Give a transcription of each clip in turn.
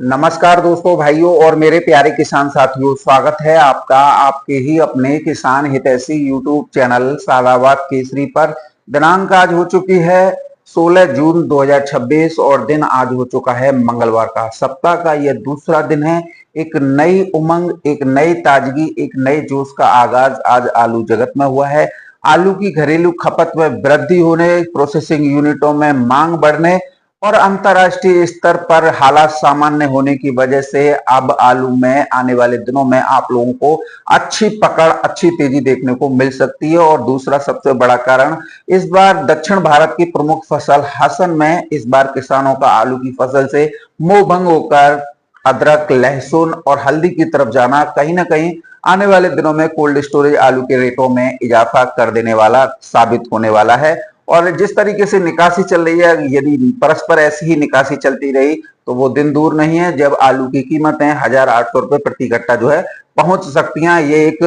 नमस्कार दोस्तों, भाइयों और मेरे प्यारे किसान साथियों, स्वागत है आपका आपके ही अपने किसान हितैषी यूट्यूब चैनल सादाबाद केसरी पर। दिनांक आज हो चुकी है 16 जून 2026 और दिन आज हो चुका है मंगलवार का। सप्ताह का यह दूसरा दिन है। एक नई उमंग, एक नई ताजगी, एक नए जोश का आगाज आज आलू जगत में हुआ है। आलू की घरेलू खपत में वृद्धि होने, प्रोसेसिंग यूनिटों में मांग बढ़ने और अंतर्राष्ट्रीय स्तर पर हालात सामान्य होने की वजह से अब आलू में आने वाले दिनों में आप लोगों को अच्छी पकड़, अच्छी तेजी देखने को मिल सकती है। और दूसरा सबसे बड़ा कारण, इस बार दक्षिण भारत की प्रमुख फसल हसन में इस बार किसानों का आलू की फसल से मोह भंग होकर अदरक, लहसुन और हल्दी की तरफ जाना कहीं ना कहीं आने वाले दिनों में कोल्ड स्टोरेज आलू के रेटों में इजाफा कर देने वाला साबित होने वाला है। और जिस तरीके से निकासी चल रही है, यदि परस्पर ऐसी ही निकासी चलती रही तो वो दिन दूर नहीं है जब आलू की कीमतें 1,800 रुपए प्रति कट्टा जो है पहुंच सकती हैं। ये एक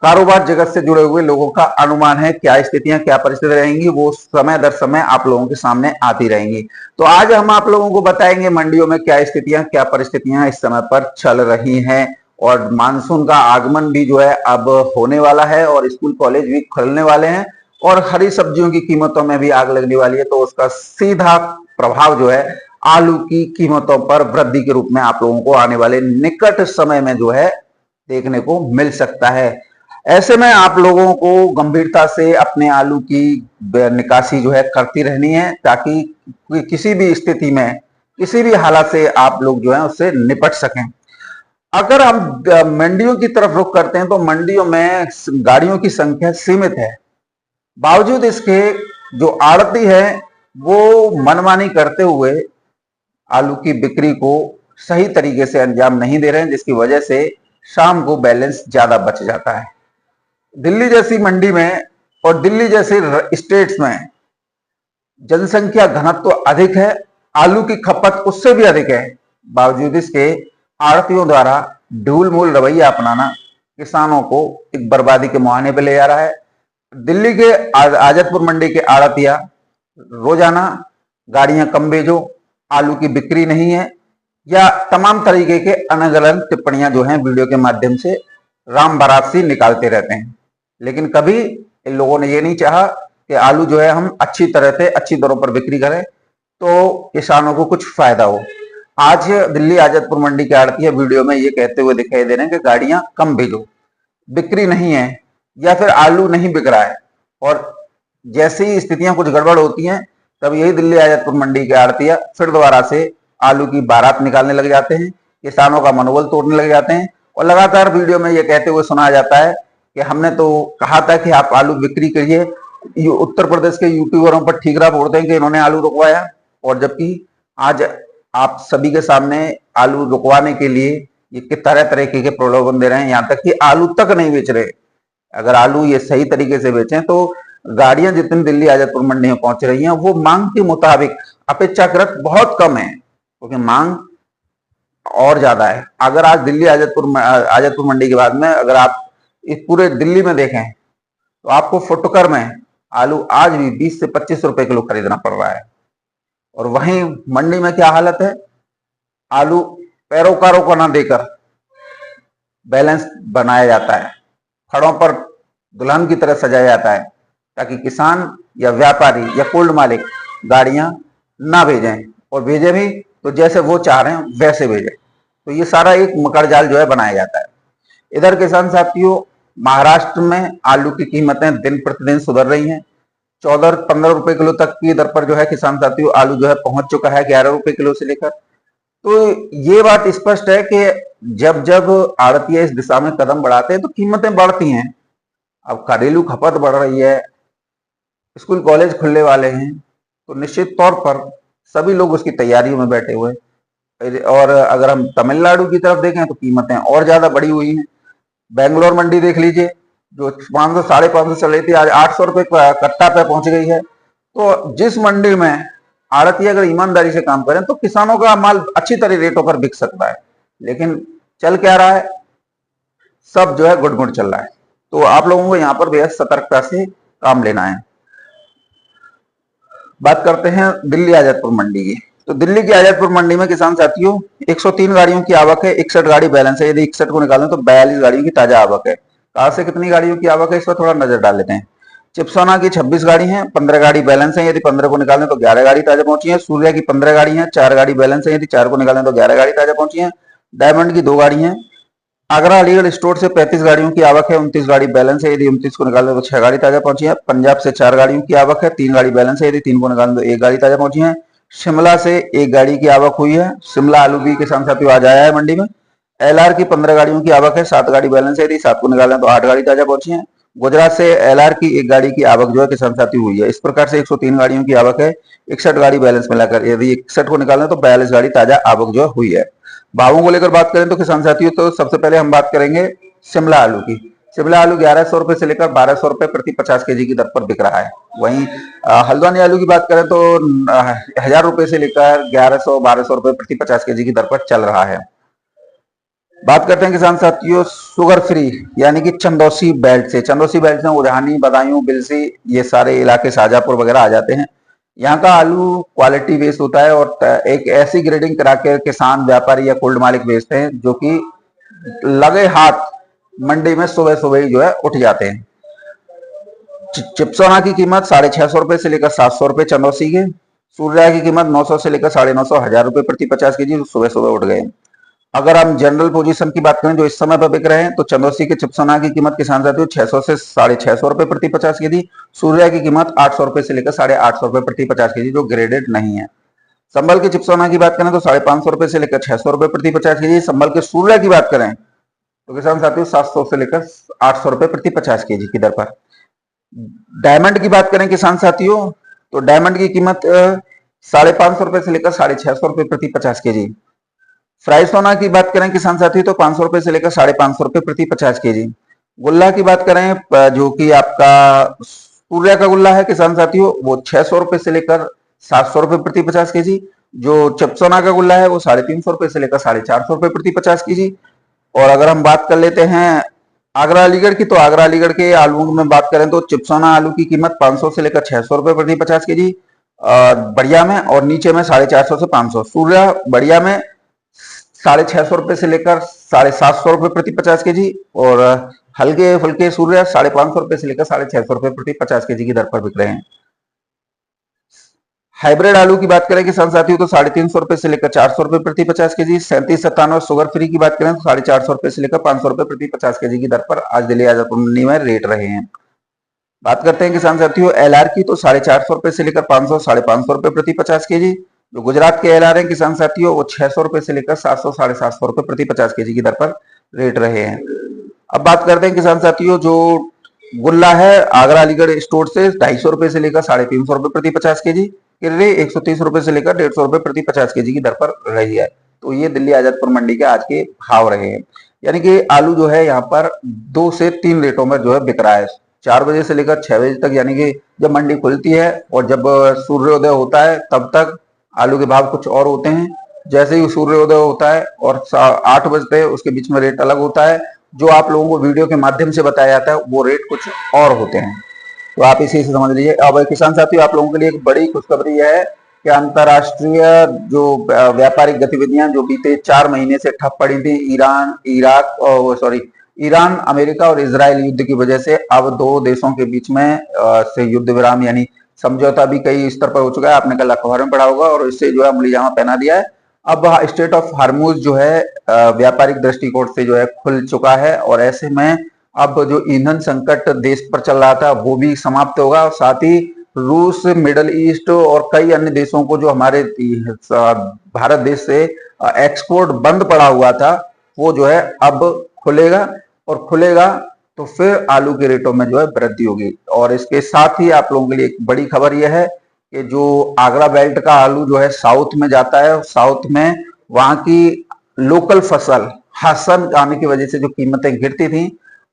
कारोबार जगत से जुड़े हुए लोगों का अनुमान है। क्या स्थितियां, क्या परिस्थितियां रहेंगी, वो समय दर समय आप लोगों के सामने आती रहेंगी। तो आज हम आप लोगों को बताएंगे मंडियों में क्या स्थितियां, क्या परिस्थितियां इस समय पर चल रही हैं। और मानसून का आगमन भी जो है अब होने वाला है और स्कूल कॉलेज भी खुलने वाले हैं और हरी सब्जियों की कीमतों में भी आग लगने वाली है। तो उसका सीधा प्रभाव जो है आलू की कीमतों पर वृद्धि के रूप में आप लोगों को आने वाले निकट समय में जो है देखने को मिल सकता है। ऐसे में आप लोगों को गंभीरता से अपने आलू की निकासी जो है करती रहनी है, ताकि किसी भी स्थिति में, किसी भी हालत से आप लोग जो है उससे निपट सकें। अगर हम मंडियों की तरफ रुख करते हैं तो मंडियों में गाड़ियों की संख्या सीमित है। बावजूद इसके जो आड़ती है वो मनमानी करते हुए आलू की बिक्री को सही तरीके से अंजाम नहीं दे रहे हैं, जिसकी वजह से शाम को बैलेंस ज्यादा बच जाता है। दिल्ली जैसी मंडी में और दिल्ली जैसे स्टेट्स में जनसंख्या घनत्व तो अधिक है, आलू की खपत उससे भी अधिक है। बावजूद इसके आड़तियों द्वारा ढूल मूल रवैया अपनाना किसानों को एक बर्बादी के मुहाने पर ले जा रहा है। दिल्ली के आजतपुर मंडी के आड़तिया रोजाना गाड़ियां कम भेजो, आलू की बिक्री नहीं है, या तमाम तरीके के अलग अलग टिप्पणियां जो हैं वीडियो के माध्यम से राम बारात सी निकालते रहते हैं। लेकिन कभी इन लोगों ने ये नहीं चाहा कि आलू जो है हम अच्छी तरह से अच्छी दरों पर बिक्री करें तो किसानों को कुछ फायदा हो। आज दिल्ली आजतपुर मंडी के आड़तिया वीडियो में ये कहते हुए दिखाई दे रहे हैं कि गाड़ियां कम भेजो, बिक्री नहीं है या फिर आलू नहीं बिक रहा है। और जैसे ही स्थितियां कुछ गड़बड़ होती हैं तब यही दिल्ली आजतपुर मंडी के आड़तिया फिर दोबारा से आलू की बारात निकालने लग जाते हैं, किसानों का मनोबल तोड़ने लग जाते हैं। और लगातार वीडियो में ये कहते हुए सुना जाता है कि हमने तो कहा था कि आप आलू बिक्री करिए। उत्तर प्रदेश के यूट्यूबरों पर ठीकरा फोड़ते हैं कि इन्होंने आलू रुकवाया, और जबकि आज आप सभी के सामने आलू रुकवाने के लिए ये तरह तरह के प्रलोभन दे रहे हैं, यहाँ तक कि आलू तक नहीं बेच रहे। अगर आलू ये सही तरीके से बेचें तो गाड़ियां जितनी दिल्ली आजतपुर मंडी में पहुंच रही हैं वो मांग के मुताबिक अपेक्षाकृत बहुत कम है, क्योंकि मांग और ज्यादा है। अगर आज दिल्ली आजतपुर मंडी के बाद में अगर आप इस पूरे दिल्ली में देखें तो आपको फुटकर में आलू आज भी 20 से 25 रुपए किलो खरीदना पड़ रहा है। और वहीं मंडी में क्या हालत है, आलू पैरोकारों को ना देकर बैलेंस बनाया जाता है, खड़ों पर दुल्हन की तरह सजाया जाता है, ताकि किसान या व्यापारी या कोल्ड मालिक गाड़ियां ना भेजें, और भेजे भी तो जैसे वो चाह रहे हैं वैसे भेजें। तो ये सारा एक मकर जाल जो है बनाया जाता है। इधर किसान साथियों, महाराष्ट्र में आलू की कीमतें दिन प्रतिदिन सुधर रही हैं। 14-15 रुपए किलो तक की दर पर जो है किसान साथियों आलू जो है पहुंच चुका है 11 रुपए किलो से लेकर। तो ये बात स्पष्ट है कि जब जब आड़तिया इस दिशा में कदम बढ़ाते हैं तो कीमतें बढ़ती हैं। अब घरेलू खपत बढ़ रही है, स्कूल कॉलेज खुलने वाले हैं, तो निश्चित तौर पर सभी लोग उसकी तैयारियों में बैठे हुए। और अगर हम तमिलनाडु की तरफ देखें तो कीमतें और ज्यादा बढ़ी हुई हैं। बेंगलोर मंडी देख लीजिए, जो 500 550 चल रही थी आज 800 रुपए कट्टा पे पहुंच गई है। तो जिस मंडी में आड़ती अगर ईमानदारी से काम करें तो किसानों का माल अच्छी तरह रेटों पर बिक सकता है। लेकिन चल क्या रहा है, सब जो है गुड़ चल रहा है। तो आप लोगों को यहाँ पर बेहद सतर्कता से काम लेना है। बात करते हैं दिल्ली आजतपुर मंडी की। तो दिल्ली की आजादपुर मंडी में किसान साथियों 103 गाड़ियों की आवक है, 61 गाड़ी बैलेंस है। यदि 61 को निकालें तो 42 गाड़ियों की ताजा आवक है। कहां से कितनी गाड़ियों की आवक है इस पर थोड़ा नजर डाल लेते हैं। चिपसोना की 26 गाड़ी है, 15 गाड़ी बैलेंस है। यदि 15 को निकालें तो 11 गाड़ी ताजा पहुंची है। सूर्या की 15 गाड़ी है, 4 गाड़ी बैलेंस है। यदि 4 को निकालें तो 11 गाड़ी ताजा पहुंची है। डायमंड की 2 गाड़ी है। आगरा अलीगढ़ स्टोर से 35 गाड़ियों की आवक है, 29 गाड़ी बैलेंस है। यदि 29 को निकालें तो 6 गाड़ी ताजा पहुंची है। पंजाब से 4 गाड़ियों की आवक है, 3 गाड़ी बैलेंस है। यदि 3 को निकालें तो 1 गाड़ी ताजा पहुंची है। शिमला से 1 गाड़ी की आवक हुई है। शिमला आलू भी किसान साथियों आज आया है मंडी में। एलआर की 15 गाड़ियों की आवक है, 7 गाड़ी बैलेंस है। यदि 7 को निकालें तो 8 गाड़ी ताजा पहुंची है। गुजरात से एलआर की 1 गाड़ी की आवक जो है किसान साथियों हुई है। इस प्रकार से 103 गाड़ियों की आवक है, 61 गाड़ी बैलेंस मिलाकर। यदि 61 को निकालें तो 42 गाड़ी ताजा आवक जो हुई है। भावों को लेकर बात करें तो किसान साथियों, तो सबसे पहले हम बात करेंगे शिमला आलू की। शिमला आलू 1100 रुपए से लेकर 1200 रुपए प्रति 50 केजी की दर पर बिक रहा है। वहीं हल्द्वानी आलू की बात करें तो 1000 रुपए से लेकर 1100-1200 रुपए प्रति 50 केजी की दर पर चल रहा है। बात करते हैं किसान साथियों शुगर फ्री यानी कि चंदौसी बेल्ट से। चंदौसी बेल्ट में उड़ानी, बदायूं, बिलसी ये सारे इलाके शाजापुर वगैरह आ जाते हैं। यहाँ का आलू क्वालिटी बेस्ड होता है और एक ऐसी ग्रेडिंग करा के किसान, व्यापारी या कोल्ड मालिक बेचते हैं जो कि लगे हाथ मंडी में सुबह सुबह ही जो है उठ जाते हैं। चिपसोना की कीमत 650 रुपए से लेकर 700 रुपए चंदौसी के। सूर्या की कीमत 900 से लेकर 950, 1000 रुपए प्रति 50 केजी सुबह सुबह उठ गए। अगर हम जनरल पोजीशन की बात करें जो इस समय पर बिक रहे हैं तो चंदौसी के चिपसोना की कीमत किसान साथियों 600 से 650 रुपए प्रति 50 केजी। सूर्या की कीमत 800 रुपए से लेकर 850 रुपए प्रति 50 केजी जो ग्रेडेड नहीं है। संबल के चिपसोना की बात करें तो 550 रुपए से लेकर 600 रुपए प्रति 50 केजी। संबल के सूर्या की बात करें तो किसान साथियों 700 से लेकर 800 रुपए प्रति 50 केजी की दर पर। डायमंड की बात करें किसान साथियों तो डायमंड की कीमत 550 रुपए से लेकर 650 रुपए प्रति 50 केजी। फ्राई सोना की बात करें किसान साथियों तो 500 रुपए से लेकर 550 रुपए प्रति 50 केजी। गुल्ला की बात करें जो कि आपका सूर्या का गुल्ला है किसान साथियों वो 600 रुपए से लेकर 700 रुपए प्रति 50 केजी। जो चिपसोना का गुल्ला है वो 350 रुपए से लेकर 450 रुपए प्रति 50 केजी। और अगर हम बात कर लेते हैं आगरा अलीगढ़ की तो आगरा अलीगढ़ के आलू में बात करें तो चिपसोना आलू की कीमत 500 से लेकर 600 रुपए प्रति 50 केजी बढ़िया में, और नीचे में 450 से 500। सूर्या बढ़िया में 650 रुपए से लेकर 750 रुपए प्रति 50 केजी और हल्के फुल्के सूर्या 550 रुपए से लेकर 650 रुपए प्रति 50 केजी की दर पर बिक रहे हैं। हाइब्रिड आलू की बात करें किसान साथियों तो 350 रुपए से लेकर 400 रुपए प्रति 50 केजी। 3797 शुगर फ्री की बात करें तो 450 रुपए से लेकर 500 रुपए प्रति 50 केजी की दर पर आज दिल्ली आजादपुर मंडी में रेट रहे हैं। बात करते हैं किसान साथियों एलआर की तो 450 रुपए से लेकर 500, 550 रुपए प्रति 50 केजी। जो गुजरात के एलआर है किसान साथियों वो 600 रुपए से लेकर 700, 750 रुपए प्रति 50 केजी की दर पर रेट रहे हैं। अब बात करते हैं किसान साथियों जो गुल्ला है आगरा अलीगढ़ स्टोर से 250 रुपए से लेकर 350 रुपए प्रति 50 केजी। किर्रे 130 रुपए से लेकर 150 रुपए प्रति 50 केजी की दर पर रही है। तो ये दिल्ली आजादपुर मंडी के आज के भाव रहे हैं। यानी कि आलू जो है यहाँ पर 2 से 3 रेटों में जो है बिक रहा है। 4 बजे से लेकर 6 बजे तक यानी कि जब मंडी खुलती है और जब सूर्योदय होता है तब तक आलू के भाव कुछ और होते हैं। जैसे ही सूर्योदय होता है और 8 बजते हैं उसके बीच में रेट अलग होता है। जो आप लोगों को वीडियो के माध्यम से बताया जाता है वो रेट कुछ और होते हैं। तो आप इसी से समझ लीजिए। अब किसान साथियों आप लोगों के लिए एक बड़ी खुशखबरी है कि अंतरराष्ट्रीय जो व्यापारिक गतिविधियां जो बीते 4 महीने से ठप पड़ी थी ईरान, अमेरिका और इजराइल युद्ध की वजह से अब 2 देशों के बीच में से युद्ध विराम यानी समझौता भी कई स्तर पर हो चुका है। आपने कल अखबार में पढ़ा होगा और इससे जो है अमलीजामा पहना दिया है। अब स्टेट ऑफ हार्मुज जो है व्यापारिक दृष्टिकोण से जो है खुल चुका है और ऐसे में अब जो ईंधन संकट देश पर चल रहा था वो भी समाप्त होगा। और साथ ही रूस, मिडल ईस्ट और कई अन्य देशों को जो हमारे भारत देश से एक्सपोर्ट बंद पड़ा हुआ था वो जो है अब खुलेगा और खुलेगा तो फिर आलू के रेटों में जो है वृद्धि होगी। और इसके साथ ही आप लोगों के लिए एक बड़ी खबर यह है कि जो आगरा बेल्ट का आलू जो है साउथ में जाता है, साउथ में वहां की लोकल फसल हसन आने की वजह से जो कीमतें गिरती थी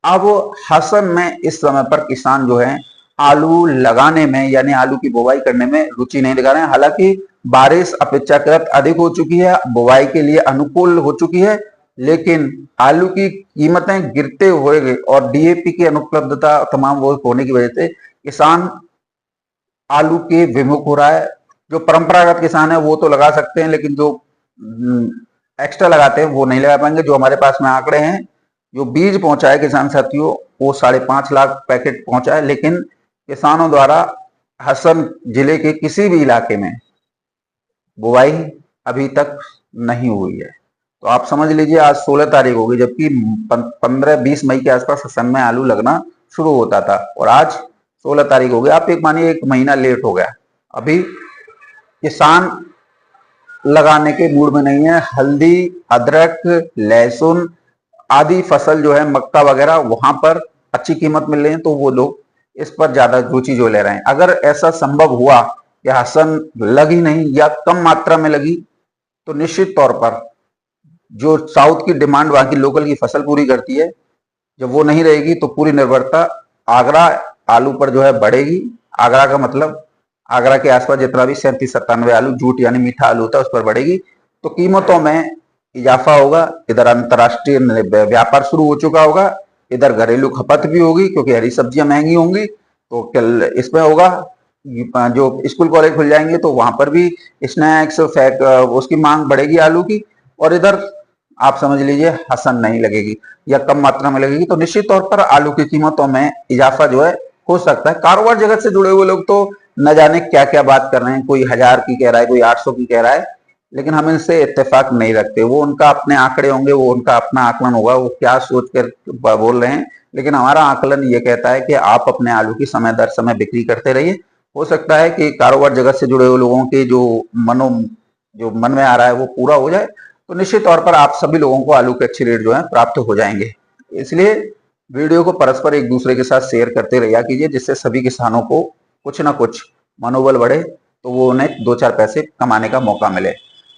अब हसन में इस समय पर किसान जो है आलू लगाने में यानी आलू की बुवाई करने में रुचि नहीं दिखा रहे हैं। हालांकि बारिश अपेक्षाकृत अधिक हो चुकी है, बुवाई के लिए अनुकूल हो चुकी है, लेकिन आलू की कीमतें गिरते हुए और डीएपी की अनुपलब्धता तमाम वो होने की वजह से किसान आलू के विमुख हो रहा है। जो परंपरागत किसान है वो तो लगा सकते हैं, लेकिन जो एक्स्ट्रा लगाते हैं वो नहीं लगा पाएंगे। जो हमारे पास में आंकड़े हैं, जो बीज पहुंचा है किसान साथियों, वो 5.5 लाख पैकेट पहुंचा है, लेकिन किसानों द्वारा हसन जिले के किसी भी इलाके में बुआई अभी तक नहीं हुई है। तो आप समझ लीजिए आज 16 तारीख होगी, जबकि 15-20 मई के आसपास हसन में आलू लगना शुरू होता था, और आज 16 तारीख हो गई। आप एक मानिए 1 महीना लेट हो गया। अभी किसान लगाने के मूड में नहीं है। हल्दी, अदरक, लहसुन आदि फसल जो है, मक्का वगैरह, वहां पर अच्छी कीमत मिल रही है, तो वो लोग इस पर ज्यादा रुचि जो ले रहे हैं। अगर ऐसा संभव हुआ कि हसन लगी नहीं या कम मात्रा में लगी, तो निश्चित तौर पर जो साउथ की डिमांड वहां की लोकल की फसल पूरी करती है, जब वो नहीं रहेगी तो पूरी निर्भरता आगरा आलू पर जो है बढ़ेगी। आगरा का मतलब आगरा के आसपास जितना भी 37-97 आलू, जूट यानी मीठा आलू होता है, उस पर बढ़ेगी। तो कीमतों में इजाफा होगा। इधर अंतर्राष्ट्रीय व्यापार शुरू हो चुका होगा, इधर घरेलू खपत भी होगी, क्योंकि हरी सब्जियां महंगी होंगी। तो कल इसमें होगा, जो स्कूल कॉलेज खुल जाएंगे तो वहां पर भी स्नैक्स उसकी मांग बढ़ेगी आलू की। और इधर आप समझ लीजिए हसन नहीं लगेगी या कम मात्रा में लगेगी, तो निश्चित तौर पर आलू की कीमतों में इजाफा जो है हो सकता है। कारोबार जगत से जुड़े हुए लोग तो न जाने क्या क्या बात कर रहे हैं, कोई 1000 की कह रहा है, कोई 800 की कह रहा है, लेकिन हम इनसे इत्तेफाक नहीं रखते। वो उनका अपने आंकड़े होंगे, वो उनका अपना आकलन होगा, वो क्या सोच कर बोल रहे हैं। लेकिन हमारा आकलन ये कहता है कि आप अपने आलू की समय दर समय बिक्री करते रहिए। हो सकता है कि कारोबार जगत से जुड़े हुए लोगों के जो मन में आ रहा है वो पूरा हो जाए, तो निश्चित तौर पर आप सभी लोगों को आलू के अच्छे रेट जो है प्राप्त हो जाएंगे। इसलिए वीडियो को परस्पर एक दूसरे के साथ शेयर करते रहिए कीजिए, जिससे सभी किसानों को कुछ ना कुछ मनोबल बढ़े, तो वो उन्हें 2-4 पैसे कमाने का मौका मिले।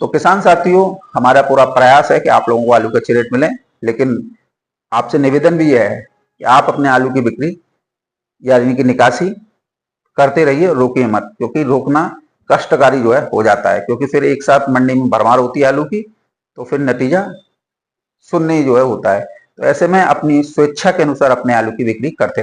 तो किसान साथियों, हमारा पूरा प्रयास है कि आप लोगों को आलू के अच्छे रेट मिले, लेकिन आपसे निवेदन भी यह है कि आप अपने आलू की बिक्री यानी कि निकासी करते रहिए, रोकिए मत, क्योंकि रोकना कष्टकारी जो है हो जाता है, क्योंकि फिर एक साथ मंडी में भरमार होती है आलू की, तो फिर नतीजा शून्य जो है होता है। तो ऐसे में अपनी स्वेच्छा के अनुसार अपने आलू की बिक्री करते रहिए।